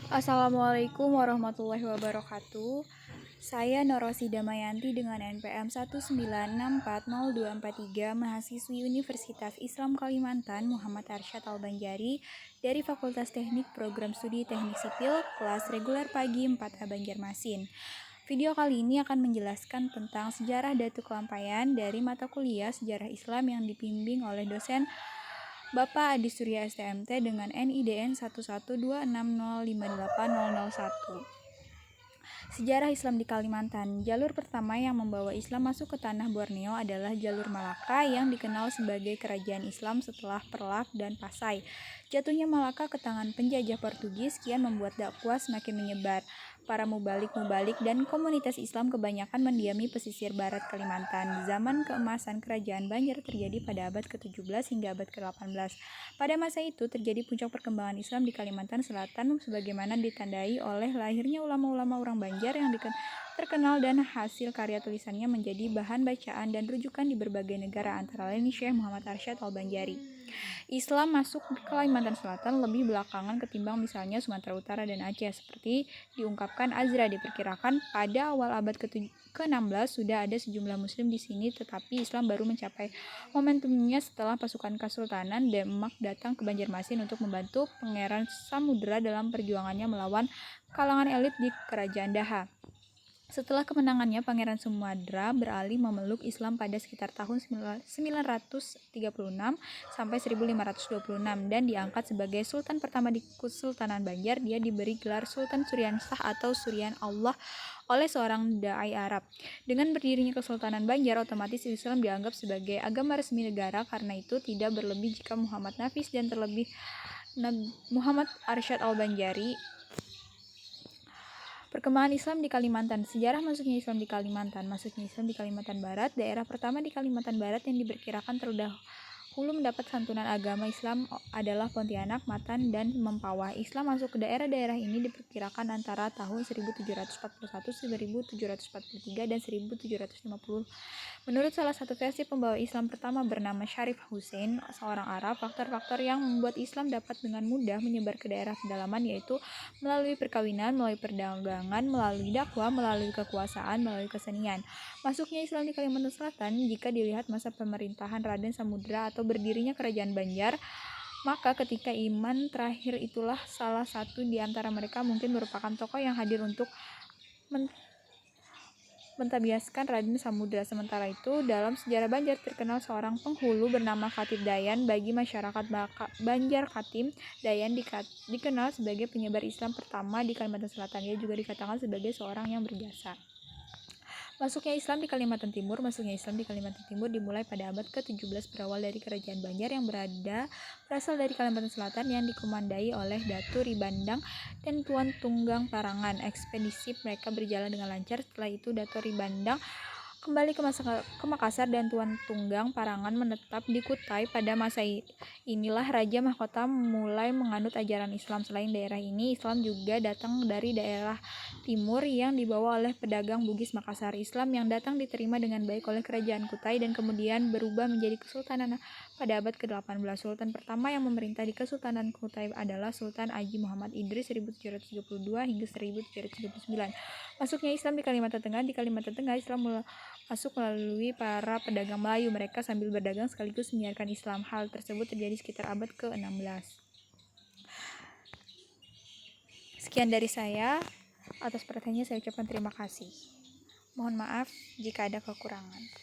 Assalamualaikum warahmatullahi wabarakatuh. Saya Norosi Damayanti dengan NPM 1964024 mahasiswi Universitas Islam Kalimantan Muhammad Arsyad Al-Banjari dari Fakultas Teknik Program Studi Teknik Sipil kelas reguler pagi 4A Banjarmasin. Video kali ini akan menjelaskan tentang sejarah Datu Kelampaian dari mata kuliah Sejarah Islam yang dibimbing oleh dosen Bapak Adi Surya STMT dengan NIDN 11260580001. Sejarah Islam di Kalimantan. Jalur pertama yang membawa Islam masuk ke tanah Borneo adalah jalur Malaka yang dikenal sebagai kerajaan Islam setelah Perlak dan Pasai. Jatuhnya Malaka ke tangan penjajah Portugis kian membuat dakwah semakin menyebar. Para mubalik dan komunitas Islam kebanyakan mendiami pesisir barat Kalimantan. Zaman keemasan kerajaan Banjar terjadi pada abad ke-17 hingga abad ke-18. Pada masa itu terjadi puncak perkembangan Islam di Kalimantan Selatan sebagaimana ditandai oleh lahirnya ulama-ulama orang Banjar yang terkenal dan hasil karya tulisannya menjadi bahan bacaan dan rujukan di berbagai negara antara lain Syekh Muhammad Arsyad Al-Banjari. Islam masuk ke Kalimantan Selatan lebih belakangan ketimbang misalnya Sumatera Utara dan Aceh. Seperti diungkapkan Azra, diperkirakan pada awal abad ke-16 sudah ada sejumlah muslim di sini, tetapi Islam baru mencapai momentumnya setelah pasukan Kesultanan Demak datang ke Banjarmasin untuk membantu Pangeran Samudera dalam perjuangannya melawan kalangan elit di Kerajaan Daha. Setelah kemenangannya, Pangeran Sumatera beralih memeluk Islam pada sekitar tahun 936 sampai 1526 dan diangkat sebagai Sultan pertama di Kesultanan Banjar. Dia diberi gelar Sultan Surian Shah atau Surian Allah oleh seorang dai Arab. Dengan berdirinya Kesultanan Banjar, otomatis Islam dianggap sebagai agama resmi negara. Karena itu tidak berlebih jika Muhammad Nafis dan terlebih Muhammad Arsyad Al-Banjari. Perkembangan Islam di Kalimantan. Sejarah masuknya Islam di Kalimantan. Masuknya Islam di Kalimantan Barat. Daerah pertama di Kalimantan Barat yang diperkirakan terdahulu mendapat santunan agama Islam adalah Pontianak, Matan, dan Mempawah. Islam masuk ke daerah-daerah ini diperkirakan antara tahun 1741, 1743, dan 1750. Menurut salah satu versi, pembawa Islam pertama bernama Syarif Hussein, seorang Arab. Faktor-faktor yang membuat Islam dapat dengan mudah menyebar ke daerah pedalaman yaitu melalui perkawinan, melalui perdagangan, melalui dakwah, melalui kekuasaan, melalui kesenian. Masuknya Islam di Kalimantan Selatan, jika dilihat masa pemerintahan Raden Samudera atau berdirinya Kerajaan Banjar, maka ketika iman terakhir itulah salah satu di antara mereka mungkin merupakan tokoh yang hadir untuk mentabiaskan Raden Samudera. Sementara itu, dalam sejarah Banjar terkenal seorang penghulu bernama Khatib Dayan. Bagi masyarakat Banjar, Khatib Dayan dikenal sebagai penyebar Islam pertama di Kalimantan Selatan. Dia juga dikatakan sebagai seorang yang berjasa. Masuknya Islam di Kalimantan Timur. Masuknya Islam di Kalimantan Timur dimulai pada abad ke-17 berawal dari Kerajaan Banjar yang berasal dari Kalimantan Selatan yang dikomandai oleh Datu Ribandang dan Tuan Tunggang Parangan. Ekspedisi mereka berjalan dengan lancar. Setelah itu Datu Ribandang kembali ke Makassar dan Tuan Tunggang Parangan menetap di Kutai. Pada masa inilah Raja Mahkota mulai menganut ajaran Islam. Selain daerah ini, Islam juga datang dari daerah timur yang dibawa oleh pedagang Bugis Makassar. Islam yang datang diterima dengan baik oleh Kerajaan Kutai dan kemudian berubah menjadi Kesultanan pada abad ke-18. Sultan pertama yang memerintah di Kesultanan Kutai adalah Sultan Haji Muhammad Idris 1732 hingga 1739. Masuknya Islam di Kalimantan Tengah. Di Kalimantan Tengah, Islam masuk melalui para pedagang Melayu. Mereka sambil berdagang sekaligus menyiarkan Islam. Hal tersebut terjadi sekitar abad ke-16. Sekian dari saya. Atas perhatiannya saya ucapkan terima kasih. Mohon maaf jika ada kekurangan.